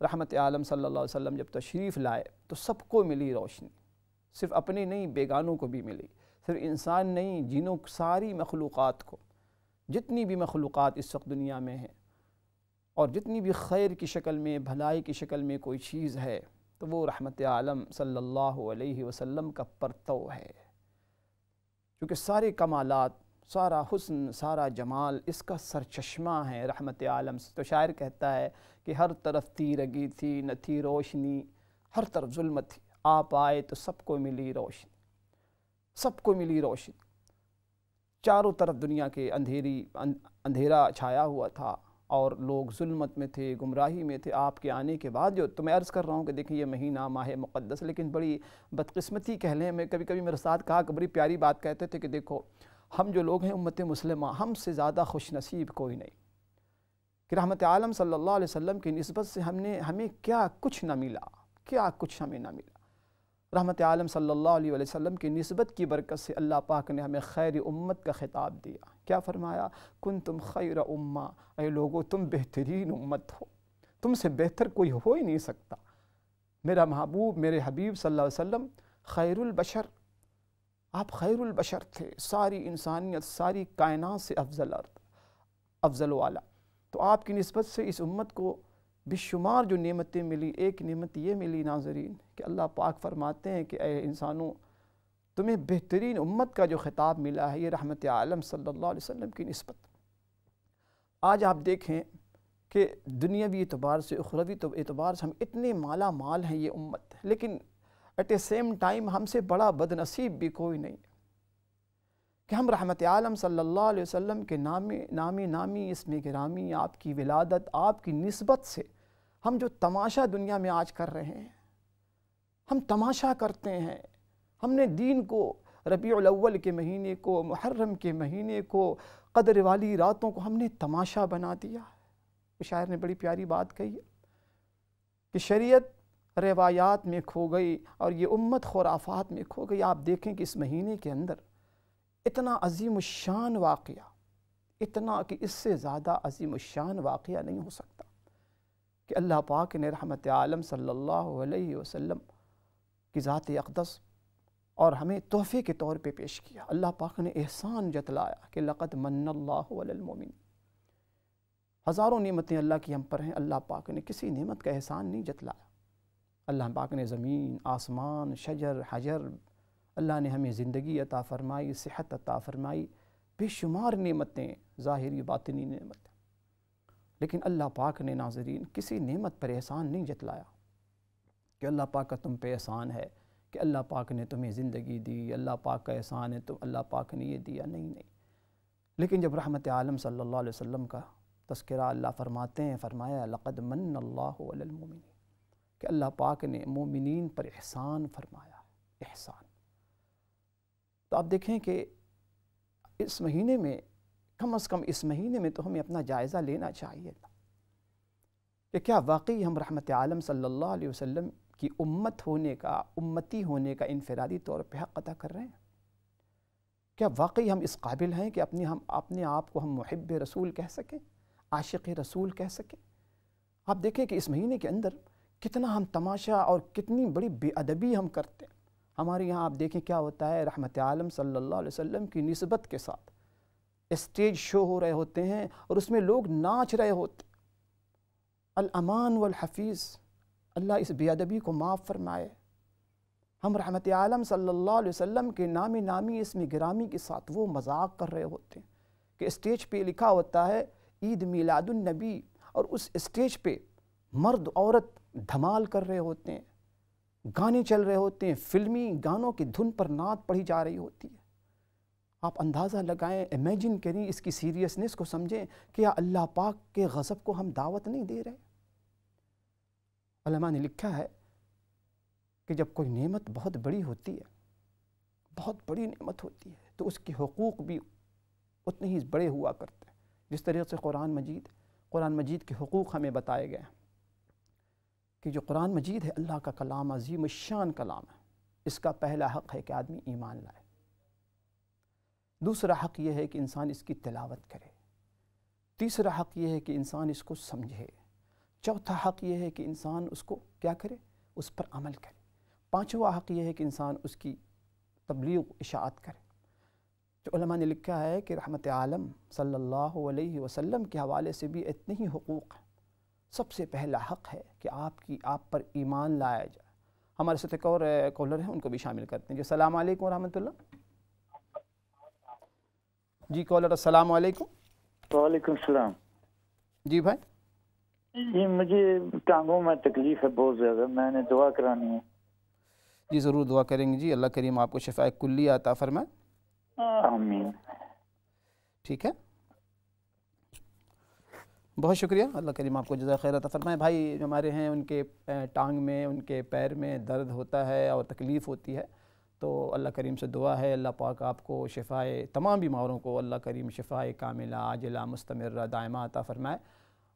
رحمت عالم صلی اللہ علیہ وسلم جب تشریف لائے تو سب کو ملی روشنی، صرف اپنے نہیں بیگانوں کو بھی ملی، صرف انسان نہیں جنوں ساری مخلوقات کو، جتنی بھی مخلوقات اس وقت دنیا میں ہیں اور جتنی بھی خیر کی شکل میں بھلائی کی شکل میں کوئی چیز ہے تو وہ رحمت عالم صلی اللہ علیہ وسلم کا پرتو ہے، کیونکہ سارے کمالات، سارا حسن، سارا جمال اس کا سرچشمہ ہے رحمت عالم سے۔ تو شاعر کہتا ہے کہ ہر طرف تیرگی تھی نہ تھی روشنی، ہر طرف ظلمت تھی، آپ آئے تو سب کو ملی روشنی، سب کو ملی روشنی۔ چاروں طرف دنیا کے اندھیرا چھایا ہوا تھا اور لوگ ظلمت میں تھے، گمراہی میں تھے۔ آپ کے آنے کے بعد جو تو میں عرض کر رہا ہوں کہ دیکھیں یہ مہینہ ماہ مقدس، لیکن بڑی بدقسمتی کہہ لیں، میں کبھی میرے ساتھ کہا کہ بڑی پیاری بات کہتے تھے کہ دیکھو ہم جو لوگ ہیں امت مسلمہ، ہم سے زیادہ خوش نصیب کوئی نہیں کہ رحمت عالم صلی اللہ علیہ وسلم کی نسبت سے ہمیں کیا کچھ نہ ملا، کیا کچھ ہمیں نہ ملا۔ رحمت عالم صلی اللہ علیہ وسلم کی نسبت کی برکت سے اللہ پاک نے ہمیں خیر امت کا خطاب دیا۔ کیا فرمایا؟ کنتم خیر امہ، اے لوگو تم بہترین امت ہو، تم سے بہتر کوئی ہو ہی نہیں سکتا۔ میرا محبوب، میرے حبیب صلی اللہ علیہ وسلم خیر البشر، آپ خیر البشر تھے، ساری انسانیت، ساری کائنات سے افضل والا۔ تو آپ کی نسبت سے اس امت کو بے شمار جو نعمتیں ملی، ایک نعمت یہ ملی ناظرین کہ اللہ پاک فرماتے ہیں کہ اے انسانوں تمہیں بہترین امت کا جو خطاب ملا ہے یہ رحمت عالم صلی اللہ علیہ وسلم کی نسبت۔ آج آپ دیکھیں کہ دنیاوی اعتبار سے، اخروی اعتبار سے ہم اتنے مالا مال ہیں یہ امت، لیکن ایٹ اے سیم ٹائم ہم سے بڑا بد نصیب بھی کوئی نہیں کہ ہم رحمت عالم صلی اللہ علیہ وسلم کے نامی اسم گرامی، آپ کی ولادت، آپ کی نسبت سے ہم جو تماشا دنیا میں آج کر رہے ہیں، ہم تماشا کرتے ہیں۔ ہم نے دین کو، ربیع الاول کے مہینے کو، محرم کے مہینے کو، قدر والی راتوں کو ہم نے تماشا بنا دیا۔ شاعر نے بڑی پیاری بات کہی ہے کہ شریعت روایات میں کھو گئی اور یہ امت خرافات میں کھو گئی۔ آپ دیکھیں کہ اس مہینے کے اندر اتنا عظیم الشان واقعہ، اتنا کہ اس سے زیادہ عظیم الشان واقعہ نہیں ہو سکتا کہ اللہ پاک نے رحمت عالم صلی اللہ علیہ وسلم کی ذات اقدس اور ہمیں تحفے کے طور پہ پیش کیا۔ اللہ پاک نے احسان جتلایا کہ لقد من اللہ علی المؤمنین۔ ہزاروں نعمتیں اللہ کی ہم پر ہیں، اللہ پاک نے کسی نعمت کا احسان نہیں جتلایا۔ اللہ پاک نے زمین، آسمان، شجر، حجر، اللہ نے ہمیں زندگی عطا فرمائی، صحت عطا فرمائی، بے شمار نعمتیں، ظاہری باطنی نعمتیں، لیکن اللہ پاک نے ناظرین کسی نعمت پر احسان نہیں جتلایا کہ اللہ پاک کا تم پہ احسان ہے، کہ اللہ پاک نے تمہیں زندگی دی، اللہ پاک کا احسان ہے تو اللہ پاک نے یہ دیا، نہیں۔ لیکن جب رحمت عالم صلی اللہ علیہ وسلم کا تذکرہ اللہ فرماتے ہیں، فرمایا لقد من اللہ علی المؤمنین، کہ اللہ پاک نے مومنین پر احسان فرمایا، احسان۔ تو آپ دیکھیں کہ اس مہینے میں، کم از کم اس مہینے میں تو ہمیں اپنا جائزہ لینا چاہیے تھا کہ کیا واقعی ہم رحمت عالم صلی اللہ علیہ وسلم کی امت ہونے کا، امتی ہونے کا انفرادی طور پہ حق ادا کر رہے ہیں؟ کیا واقعی ہم اس قابل ہیں کہ اپنے آپ کو ہم محب رسول کہہ سکیں، عاشق رسول کہہ سکیں؟ آپ دیکھیں کہ اس مہینے کے اندر کتنا ہم تماشا اور کتنی بڑی بے ادبی ہم کرتے ہیں۔ ہمارے یہاں آپ دیکھیں کیا ہوتا ہے، رحمت عالم صلی اللہ علیہ وسلم کی نسبت کے ساتھ اسٹیج شو ہو رہے ہوتے ہیں اور اس میں لوگ ناچ رہے ہوتے ہیں۔ الامان والحفیظ، اللہ اس بے ادبی کو معاف فرمائے۔ ہم رحمت عالم صلی اللہ علیہ وسلم کے نامی اسم گرامی کے ساتھ وہ مذاق کر رہے ہوتے ہیں کہ اسٹیج پہ لکھا ہوتا ہے عید میلاد النبی، اور اس اسٹیج پہ مرد عورت دھمال کر رہے ہوتے ہیں، گانے چل رہے ہوتے ہیں، فلمی گانوں کی دھن پر نعت پڑھی جا رہی ہوتی ہے۔ آپ اندازہ لگائیں، امیجن کریں، اس کی سیریسنس کو سمجھیں کہ کیا اللہ پاک کے غضب کو ہم دعوت نہیں دے رہے؟ علماء نے لکھا ہے کہ جب کوئی نعمت بہت بڑی ہوتی ہے، بہت بڑی نعمت ہوتی ہے، تو اس کے حقوق بھی اتنے ہی بڑے ہوا کرتے ہیں۔ جس طریقے سے قرآن مجید کے حقوق ہمیں بتائے گئے ہیں کہ جو قرآن مجید ہے اللہ کا کلام، عظیم الشان کلام ہے، اس کا پہلا حق ہے کہ آدمی ایمان لائے، دوسرا حق یہ ہے کہ انسان اس کی تلاوت کرے، تیسرا حق یہ ہے کہ انسان اس کو سمجھے، چوتھا حق یہ ہے کہ انسان اس کو کیا کرے، اس پر عمل کرے۔ پانچواں حق یہ ہے کہ انسان اس کی تبلیغ اشاعت کرے۔ جو علماء نے لکھا ہے کہ رحمت عالم صلی اللہ علیہ وسلم کے حوالے سے بھی اتنے ہی حقوق ہیں۔ سب سے پہلا حق ہے کہ آپ پر ایمان لایا جائے۔ ہمارے ساتھ ایک اور کالر ہیں، ان کو بھی شامل کرتے ہیں۔ جی السلام علیکم ورحمۃ اللہ۔ جی کالر السلام علیکم۔ وعلیکم السلام۔ جی بھائی، جی مجھے ٹانگوں میں تکلیف ہے بہت زیادہ، میں نے دعا کرانی ہے۔ جی ضرور دعا کریں گے جی، اللہ کریم آپ کو شفاء کلی عطا فرمائے۔ آمین۔ ٹھیک ہے، بہت شکریہ، اللہ کریم آپ کو جزائے خیر عطا فرمائے۔ بھائی جو ہمارے ہیں ان کے ٹانگ میں، ان کے پیر میں درد ہوتا ہے اور تکلیف ہوتی ہے، تو اللہ کریم سے دعا ہے اللہ پاک آپ کو شفائے تمام بیماروں کو اللہ کریم شفائے کاملہ عاجلہ مستمرہ دائمہ عطا فرمائے۔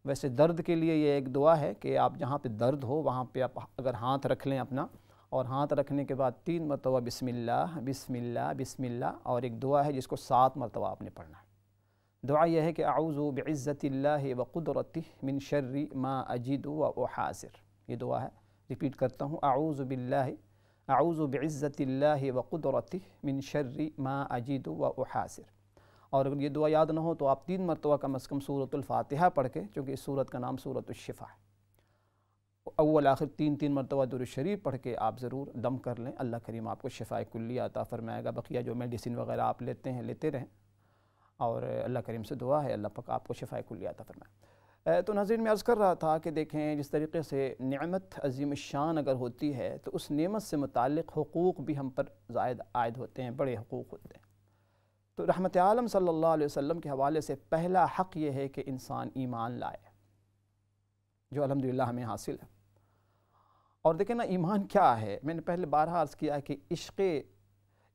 ویسے درد کے لیے یہ ایک دعا ہے کہ آپ جہاں پہ درد ہو وہاں پہ آپ اگر ہاتھ رکھ لیں اپنا، اور ہاتھ رکھنے کے بعد 3 مرتبہ بسم اللہ بسم اللہ بسم اللہ، اور ایک دعا ہے جس کو 7 مرتبہ آپ نے پڑھنا ہے۔ دعا یہ ہے کہ اعوذ بعزت اللہ وقدرتہ من شر ما اجد واحاذر۔ یہ دعا ہے، ریپیٹ کرتا ہوں، اعوذ بعزت اللہ وقدرتہ من شر ما اجد واحاذر۔ اور اگر یہ دعا یاد نہ ہو تو آپ 3 مرتبہ کم از کم سورۃ الفاتحہ پڑھ کے، چونکہ اس سورت کا نام سورۃ الشفا ہے، اول آخر 3 مرتبہ درود شریف پڑھ کے آپ ضرور دم کر لیں، اللہ کریم آپ کو شفاء کلی عطا فرمائے گا۔ بقیہ جو میڈیسن وغیرہ آپ لیتے ہیں لیتے رہیں، اور اللہ کریم سے دعا ہے اللہ پاک آپ کو شفاء کلی عطا فرمائے۔ تو ناظرین میں عرض کر رہا تھا کہ دیکھیں جس طریقے سے نعمت عظیم الشان اگر ہوتی ہے تو اس نعمت سے متعلق حقوق بھی ہم پر زائد عائد ہوتے ہیں، بڑے حقوق ہوتے ہیں۔ تو رحمت عالم صلی اللہ علیہ وسلم کے حوالے سے پہلا حق یہ ہے کہ انسان ایمان لائے، جو الحمدللہ ہمیں حاصل ہے۔ اور دیکھیں نا ایمان کیا ہے، میں نے پہلے بارہا عرض کیا کہ عشق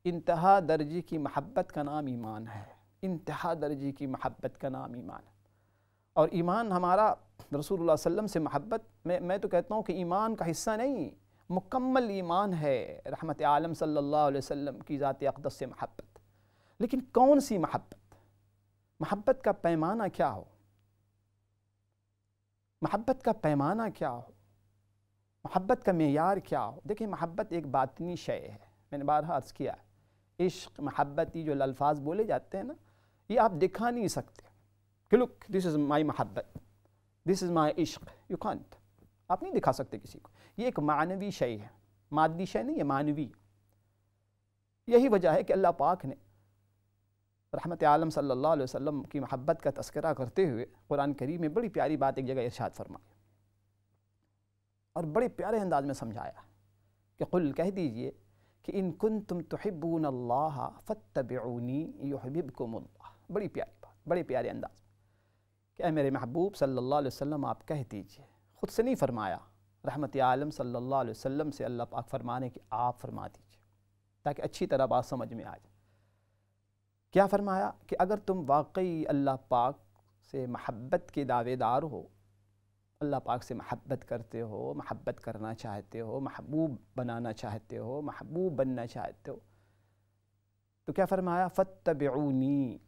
انتہا درجے کی محبت کا نام ایمان ہے، انتہا درجے کی محبت کا نام ایمان ہے۔ اور ایمان ہمارا رسول اللہ صلی اللہ علیہ وسلم سے محبت، میں تو کہتا ہوں کہ ایمان کا حصہ نہیں، مکمل ایمان ہے رحمت عالم صلی اللہ علیہ وسلم کی ذات اقدس سے محبت۔ لیکن کون سی محبت؟ محبت کا پیمانہ کیا ہو؟ محبت کا پیمانہ کیا ہو؟ محبت کا معیار کیا ہو؟ دیکھیں محبت ایک باطنی شے ہے، میں نے بارہا عرض کیا ہے، عشق محبتی جو الفاظ بولے جاتے ہیں نا، یہ آپ دکھا نہیں سکتے کہ لک دس از مائی محبت، دس از مائی عشق، یو کانٹ، آپ نہیں دکھا سکتے کسی کو۔ یہ ایک معنوی شے ہے، مادی شے نہیں، یہ معنوی۔ یہی وجہ ہے کہ اللہ پاک نے رحمت عالم صلی اللہ علیہ وسلم کی محبت کا تذکرہ کرتے ہوئے قرآن کریم میں بڑی پیاری بات ایک جگہ ارشاد فرمائی، اور بڑے پیارے انداز میں سمجھایا کہ قل کہہ دیجئے کہ ان کنتم تحبون اللہ فاتبعونی یحببکم اللہ۔ بڑی پیاری بات، بڑے پیارے انداز میں کہ اے میرے محبوب صلی اللہ علیہ وسلم آپ کہہ دیجئے، خود سے نہیں فرمایا، رحمت عالم صلی اللہ علیہ وسلم سے اللہ پاک فرمانے کہ آپ فرما دیجئے، تاکہ اچھی طرح بات سمجھ میں آ جائے۔ کیا فرمایا کہ اگر تم واقعی اللہ پاک سے محبت کے دعوے دار ہو، اللہ پاک سے محبت کرتے ہو، محبت کرنا چاہتے ہو، محبوب بنانا چاہتے ہو، محبوب بننا چاہتے ہو، تو کیا فرمایا؟ فاتبعونی۔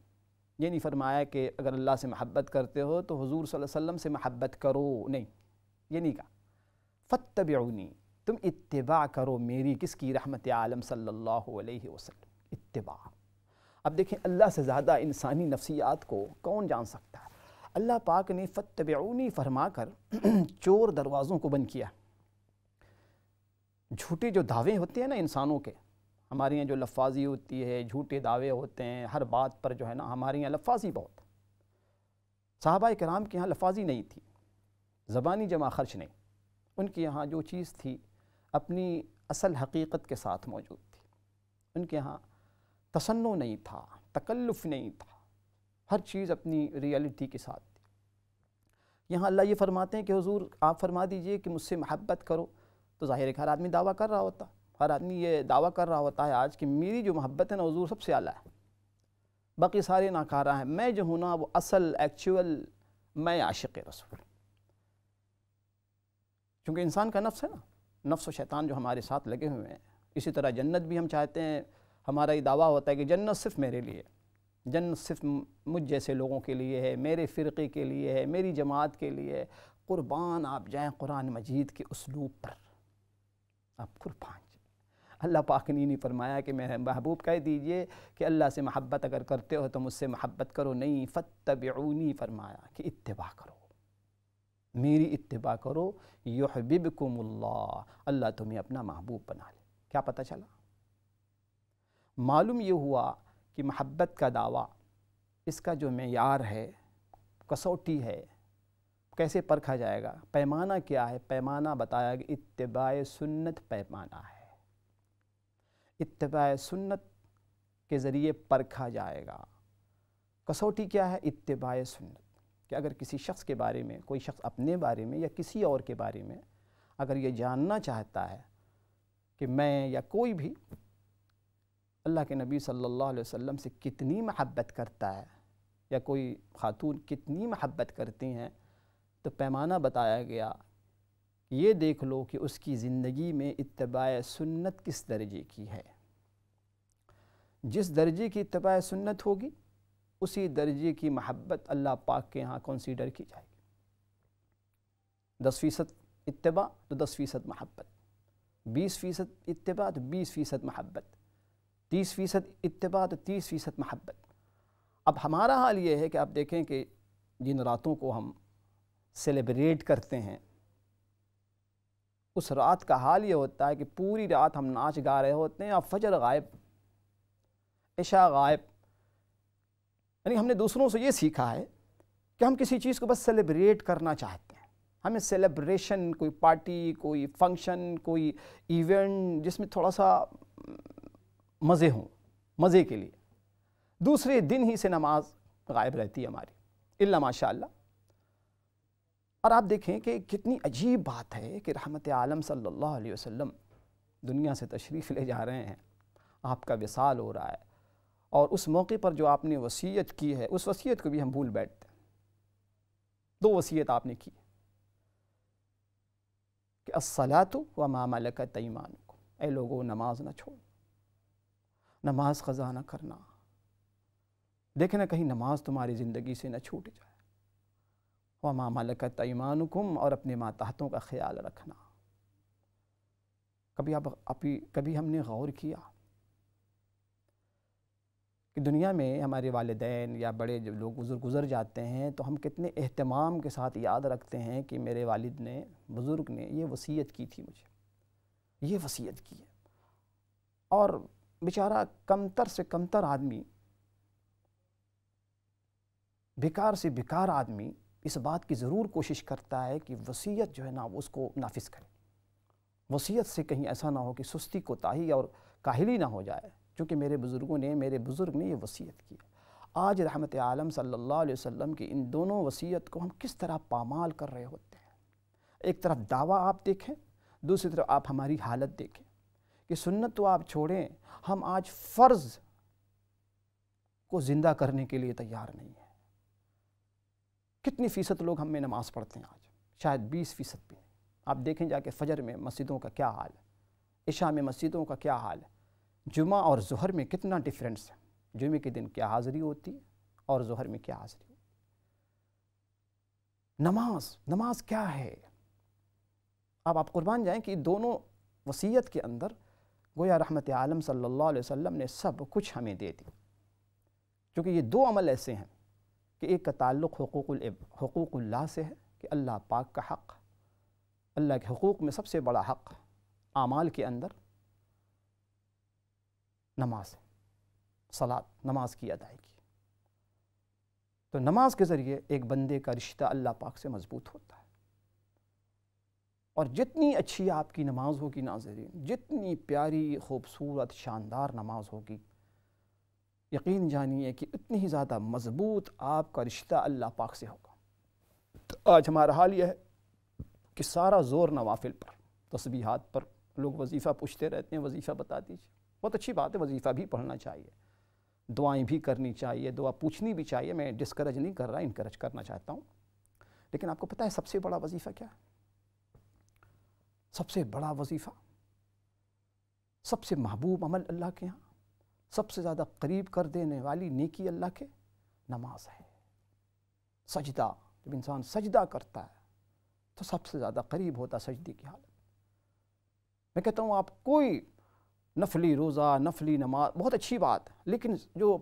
یہ نہیں فرمایا کہ اگر اللہ سے محبت کرتے ہو تو حضور صلی اللہ علیہ وسلم سے محبت کرو، نہیں، یہ نہیں کہا۔ فاتبعونی، تم اتباع کرو میری، کس کی؟ رحمت عالم صلی اللہ علیہ وسلم، اتباع۔ اب دیکھیں اللہ سے زیادہ انسانی نفسیات کو کون جان سکتا ہے؟ اللہ پاک نے فاتبعونی فرما کر چور دروازوں کو بند کیا۔ جھوٹے جو دعوے ہوتے ہیں نا انسانوں کے، ہمارے یہاں جو لفاظی ہوتی ہے، جھوٹے دعوے ہوتے ہیں ہر بات پر، جو ہے نا ہمارے یہاں لفاظی بہت۔ صحابہ کرام کے یہاں لفاظی نہیں تھی، زبانی جمع خرچ نہیں، ان کے یہاں جو چیز تھی اپنی اصل حقیقت کے ساتھ موجود تھی۔ ان کے یہاں تصنع نہیں تھا، تکلف نہیں تھا، ہر چیز اپنی ریئلٹی کے ساتھ تھی۔ یہاں اللہ یہ فرماتے ہیں کہ حضور آپ فرما دیجئے کہ مجھ سے محبت کرو، تو ظاہر ہے کہ ہر آدمی دعویٰ کر رہا ہوتا، ہر آدمی یہ دعویٰ کر رہا ہوتا ہے آج کہ میری جو محبت ہے نا حضور سب سے اعلیٰ ہے، باقی سارے ناکارہ ہیں، میں جو ہوں نا وہ اصل ایکچول میں عاشق رسول۔ چونکہ انسان کا نفس ہے نا، نفس و شیطان جو ہمارے ساتھ لگے ہوئے ہیں، اسی طرح جنت بھی ہم چاہتے ہیں، ہمارا یہ دعویٰ ہوتا ہے کہ جنت صرف میرے لیے، جنت صرف مجھ جیسے لوگوں کے لیے ہے، میرے فرقے کے لیے ہے، میری جماعت کے لیے ہے، قربان آپ جائیں قرآن مجید کے اسلوب پر، آپ قربان جائیں۔ اللہ پاک نے نہیں فرمایا کہ میرے محبوب کہہ دیجئے کہ اللہ سے محبت اگر کرتے ہو تو مجھ سے محبت کرو، نہیں، فاتبعونی فرمایا کہ اتباع کرو، میری اتباع کرو، یحببکم اللہ، اللہ تمہیں اپنا محبوب بنا لے۔ کیا پتہ چلا؟ معلوم یہ ہوا کہ محبت کا دعویٰ، اس کا جو معیار ہے، کسوٹی ہے، کیسے پرکھا جائے گا، پیمانہ کیا ہے؟ پیمانہ بتایا کہ اتباع سنت پیمانہ ہے، اتباع سنت کے ذریعے پرکھا جائے گا۔ کسوٹی کیا ہے؟ اتباع سنت، کہ اگر کسی شخص کے بارے میں، کوئی شخص اپنے بارے میں یا کسی اور کے بارے میں اگر یہ جاننا چاہتا ہے کہ میں یا کوئی بھی اللہ کے نبی صلی اللہ علیہ وسلم سے کتنی محبت کرتا ہے یا کوئی خاتون کتنی محبت کرتی ہیں، تو پیمانہ بتایا گیا، یہ دیکھ لو کہ اس کی زندگی میں اتباع سنت کس درجے کی ہے۔ جس درجے کی اتباع سنت ہوگی اسی درجے کی محبت اللہ پاک کے ہاں کنسیڈر کی جائے گی۔ 10% اتباع تو 10% محبت، 20% اتباع تو 20% محبت، 30% اتباع تو 30% محبت۔ اب ہمارا حال یہ ہے کہ آپ دیکھیں کہ جن راتوں کو ہم سیلیبریٹ کرتے ہیں، اس رات کا حال یہ ہوتا ہے کہ پوری رات ہم ناچ گا رہے ہوتے ہیں، اور فجر غائب، عشاء غائب۔ یعنی ہم نے دوسروں سے یہ سیکھا ہے کہ ہم کسی چیز کو بس سیلیبریٹ کرنا چاہتے ہیں، ہمیں سیلیبریشن، کوئی پارٹی، کوئی فنکشن، کوئی ایونٹ جس میں تھوڑا سا مزے ہوں، مزے کے لیے دوسرے دن ہی سے نماز غائب رہتی ہے ہماری، الا ماشاء اللہ۔ اور آپ دیکھیں کہ کتنی عجیب بات ہے کہ رحمت عالم صلی اللہ علیہ وسلم دنیا سے تشریف لے جا رہے ہیں، آپ کا وصال ہو رہا ہے، اور اس موقع پر جو آپ نے وصیت کی ہے، اس وصیت کو بھی ہم بھول بیٹھتے ہیں۔ 2 وصیت آپ نے کی کہ الصلاۃ وما ملکت ایمانکم، اے لوگو نماز نہ چھوڑ، نماز قضا نہ کرنا، دیکھنا کہیں نماز تمہاری زندگی سے نہ چھوٹ جائے، وما ملکت ایمانکم، اور اپنے ماتحتوں کا خیال رکھنا۔ کبھی ہم نے غور کیا کہ دنیا میں ہمارے والدین یا بڑے جب لوگ گزر جاتے ہیں تو ہم کتنے اہتمام کے ساتھ یاد رکھتے ہیں کہ میرے والد نے، بزرگ نے یہ وصیت کی تھی، مجھے یہ وصیت کی ہے۔ اور بیچارہ کمتر سے کمتر آدمی، بیکار سے بیکار آدمی اس بات کی ضرور کوشش کرتا ہے کہ وصیت جو ہے نا وہ اس کو نافذ کرے، وصیت سے کہیں ایسا نہ ہو کہ سستی کوتاہی اور کاہلی نہ ہو جائے، چونکہ میرے بزرگ نے یہ وصیت کی۔ آج رحمت عالم صلی اللہ علیہ وسلم کی ان دونوں وصیت کو ہم کس طرح پامال کر رہے ہوتے ہیں۔ ایک طرف دعویٰ آپ دیکھیں، دوسری طرف آپ ہماری حالت دیکھیں کہ سنت تو آپ چھوڑیں، ہم آج فرض کو زندہ کرنے کے لیے تیار نہیں ہیں۔ کتنی فیصد لوگ ہم میں نماز پڑھتے ہیں آج؟ شاید 20% بھی نہیں۔ آپ دیکھیں جا کے فجر میں مسجدوں کا کیا حال ہے، عشاء میں مسجدوں کا کیا حال ہے، جمعہ اور ظہر میں کتنا ڈیفرنس ہے، جمعے کے دن کیا حاضری ہوتی ہے اور ظہر میں کیا حاضری ہوتی ہے۔ نماز کیا ہے؟ اب آپ قربان جائیں کہ دونوں وصیت کے اندر گویا رحمت عالم صلی اللہ علیہ وسلم نے سب کچھ ہمیں دے دی، کیونکہ یہ 2 عمل ایسے ہیں کہ ایک کا تعلق حقوق اللہ سے ہے، کہ اللہ پاک کا حق، اللہ کے حقوق میں سب سے بڑا حق اعمال کے اندر نماز، صلاۃ، نماز کی ادائیگی۔ تو نماز کے ذریعے ایک بندے کا رشتہ اللہ پاک سے مضبوط ہوتا ہے، اور جتنی اچھی آپ کی نماز ہوگی ناظرین، جتنی پیاری، خوبصورت، شاندار نماز ہوگی، یقین جانیے کہ اتنی ہی زیادہ مضبوط آپ کا رشتہ اللہ پاک سے ہوگا۔ آج ہمارا حال یہ ہے کہ سارا زور نوافل پر، تسبیحات پر، لوگ وظیفہ پوچھتے رہتے ہیں، وظیفہ بتا دیجیے۔ بہت اچھی بات ہے، وظیفہ بھی پڑھنا چاہیے، دعائیں بھی کرنی چاہیے، دعا پوچھنی بھی چاہیے، میں ڈسکریج نہیں کر رہا، انکریج کرنا چاہتا ہوں۔ لیکن آپ کو پتہ ہے سب سے بڑا وظیفہ کیا ہے؟ سب سے بڑا وظیفہ، سب سے محبوب عمل اللہ کے ہاں، سب سے زیادہ قریب کر دینے والی نیکی اللہ کے، نماز ہے۔ سجدہ، جب انسان سجدہ کرتا ہے تو سب سے زیادہ قریب ہوتا سجدے کی حالت. میں کہتا ہوں آپ کوئی نفلی روزہ، نفلی نماز بہت اچھی بات ہے، لیکن جو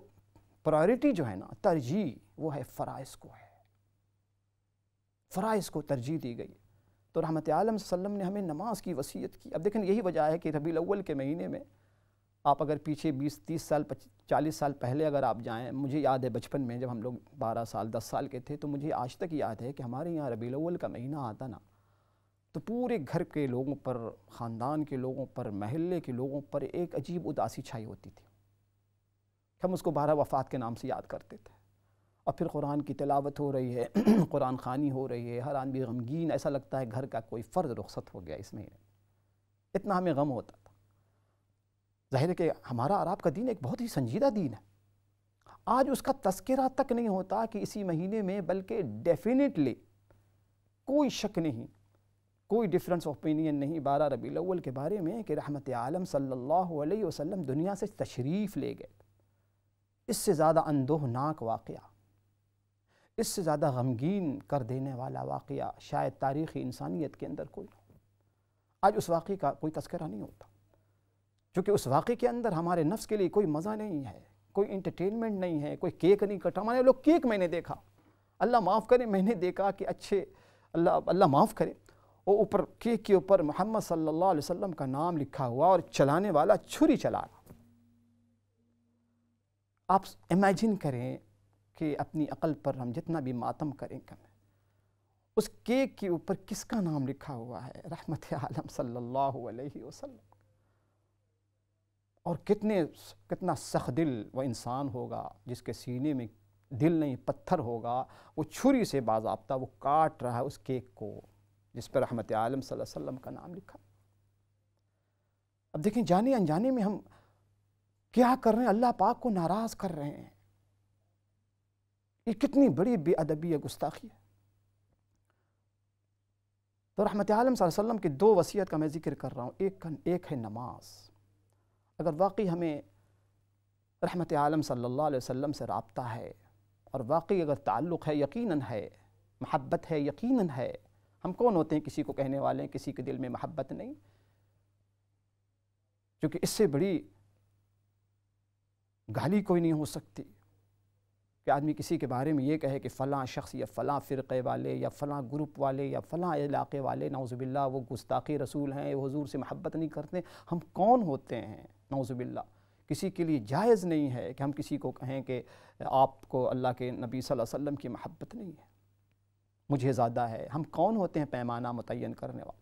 پرائرٹی جو ہے نا، ترجیح وہ ہے فرائض کو ہے. فرائض کو ترجیح دی گئی. تو رحمت عالم صلی اللہ علیہ وسلم نے ہمیں نماز کی وصیت کی. اب دیکھیں یہی وجہ ہے کہ ربیع الاول کے مہینے میں آپ اگر پیچھے 20-30 سال 40 سال پہلے اگر آپ جائیں، مجھے یاد ہے بچپن میں جب ہم لوگ 12 سال 10 سال کے تھے، تو مجھے آج تک یاد ہے کہ ہمارے یہاں ربیع الاول کا مہینہ آتا نا، تو پورے گھر کے لوگوں پر، خاندان کے لوگوں پر، محلے کے لوگوں پر ایک عجیب اداسی چھائی ہوتی تھی. ہم اس کو 12 وفات کے نام سے یاد کرتے تھے. اور پھر قرآن کی تلاوت ہو رہی ہے، قرآن خوانی ہو رہی ہے، ہر آدمی غمگین، ایسا لگتا ہے گھر کا کوئی فرد رخصت ہو گیا اس مہینے. اتنا ہمیں غم ہوتا تھا. ظاہر ہے کہ ہمارا اور آپ کا دین ایک بہت ہی سنجیدہ دین ہے. آج اس کا تذکرہ تک نہیں ہوتا کہ اسی مہینے میں، بلکہ ڈیفینیٹلی کوئی شک نہیں، کوئی ڈیفرنس اوپینین نہیں 12 ربیع الاول کے بارے میں کہ رحمت عالم صلی اللہ علیہ وسلم دنیا سے تشریف لے گئے. اس سے زیادہ اندوہناک واقعہ، اس سے زیادہ غمگین کر دینے والا واقعہ شاید تاریخی انسانیت کے اندر کوئی نہ ہو. آج اس واقعے کا کوئی تذکرہ نہیں ہوتا، چونکہ اس واقعے کے اندر ہمارے نفس کے لیے کوئی مزہ نہیں ہے، کوئی انٹرٹینمنٹ نہیں ہے، کوئی کیک نہیں کٹا. ہمارے لوگ کیک میں نے دیکھا، اللہ معاف کرے، میں نے دیکھا کہ اچھے اللہ معاف کرے، وہ اوپر کیک کے اوپر محمد صلی اللہ علیہ وسلم کا نام لکھا ہوا اور چلانے والا چھری چلا رہا. آپ امیجن کریں کہ اپنی عقل پر ہم جتنا بھی ماتم کریں کم ہے، اس کیک کے اوپر کس کا نام لکھا ہوا ہے؟ رحمت عالم صلی اللہ علیہ وسلم. اور کتنا سخت دل وہ انسان ہوگا جس کے سینے میں دل نہیں پتھر ہوگا، وہ چھری سے باضابطہ وہ کاٹ رہا ہے اس کیک کو جس پر رحمت عالم صلی اللہ علیہ وسلم کا نام لکھا. اب دیکھیں جانے انجانے میں ہم کیا کر رہے ہیں، اللہ پاک کو ناراض کر رہے ہیں. یہ کتنی بڑی بے ادبی ہے، گستاخی ہے. تو رحمت عالم صلی اللہ علیہ وسلم کی 2 وصیت کا میں ذکر کر رہا ہوں. ایک ہے نماز. اگر واقعی ہمیں رحمت عالم صلی اللہ علیہ وسلم سے رابطہ ہے، اور واقعی اگر تعلق ہے، یقیناً ہے، محبت ہے، یقیناً ہے. ہم کون ہوتے ہیں کسی کو کہنے والے ہیں کسی کے دل میں محبت نہیں؟ کیونکہ اس سے بڑی گالی کوئی نہیں ہو سکتی کہ آدمی کسی کے بارے میں یہ کہے کہ فلاں شخص یا فلاں فرقے والے یا فلاں گروپ والے یا فلاں علاقے والے نعوذ باللہ وہ گستاخی رسول ہیں، وہ حضور سے محبت نہیں کرتے. ہم کون ہوتے ہیں نعوذ باللہ؟ کسی کے لیے جائز نہیں ہے کہ ہم کسی کو کہیں کہ آپ کو اللہ کے نبی صلی اللہ علیہ وسلم کی محبت نہیں ہے، مجھے زیادہ ہے. ہم کون ہوتے ہیں پیمانہ متعین کرنے والا؟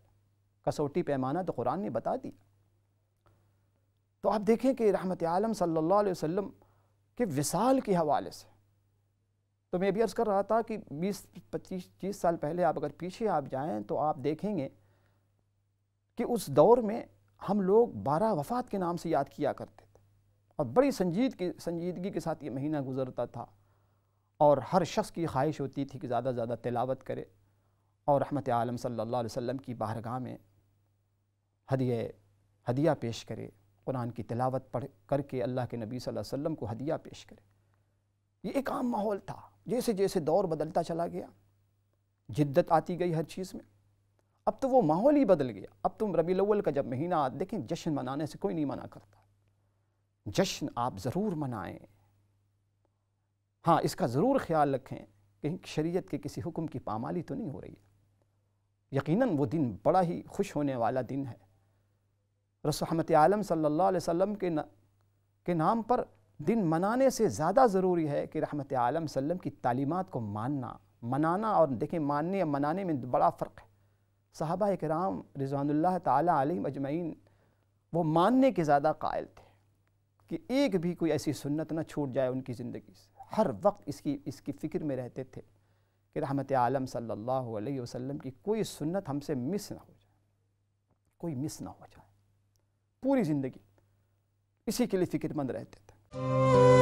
کسوٹی پیمانہ تو قرآن نے بتا دیا. تو آپ دیکھیں کہ رحمت عالم صلی اللہ علیہ وسلم کے وصال کے حوالے سے، تو میں بھی عرض کر رہا تھا کہ 20-25-30 سال پہلے آپ اگر پیچھے آپ جائیں تو آپ دیکھیں گے کہ اس دور میں ہم لوگ 12 وفات کے نام سے یاد کیا کرتے تھے، اور بڑی سنجیدگی کے ساتھ یہ مہینہ گزرتا تھا، اور ہر شخص کی خواہش ہوتی تھی کہ زیادہ سے زیادہ تلاوت کرے اور رحمت عالم صلی اللہ علیہ وسلم کی بارگاہ میں ہدیہ پیش کرے، قرآن کی تلاوت پڑھ کر کے اللہ کے نبی صلی اللہ علیہ وسلم کو ہدیہ پیش کرے. یہ ایک عام ماحول تھا. جیسے جیسے دور بدلتا چلا گیا، جدت آتی گئی ہر چیز میں، اب تو وہ ماحول ہی بدل گیا. اب تم ربیع الاول کا جب مہینہ دیکھیں، جشن منانے سے کوئی نہیں منع کرتا، جشن آپ ضرور منائیں. ہاں اس کا ضرور خیال رکھیں کہ شریعت کے کسی حکم کی پامالی تو نہیں ہو رہی ہے. یقیناً وہ دن بڑا ہی خوش ہونے والا دن ہے. رسول رحمت عالم صلی اللہ علیہ وسلم کے نام پر دن منانے سے زیادہ ضروری ہے کہ رحمت عالم صلی اللہ علیہ وسلم کی تعلیمات کو منانا. اور دیکھیں ماننے یا منانے میں بڑا فرق ہے. صحابہ کرام رضوان اللہ تعالیٰ علیہم اجمعین وہ ماننے کے زیادہ قائل تھے کہ ایک بھی کوئی ایسی سنت نہ چھوٹ جائے ان کی زندگی سے. ہر وقت اس کی فکر میں رہتے تھے کہ رحمت عالم صلی اللہ علیہ وسلم کی کوئی سنت ہم سے مس نہ ہو جائے، کوئی مس نہ ہو جائے. پوری زندگی اسی کے لیے فکر مند رہتے تھے.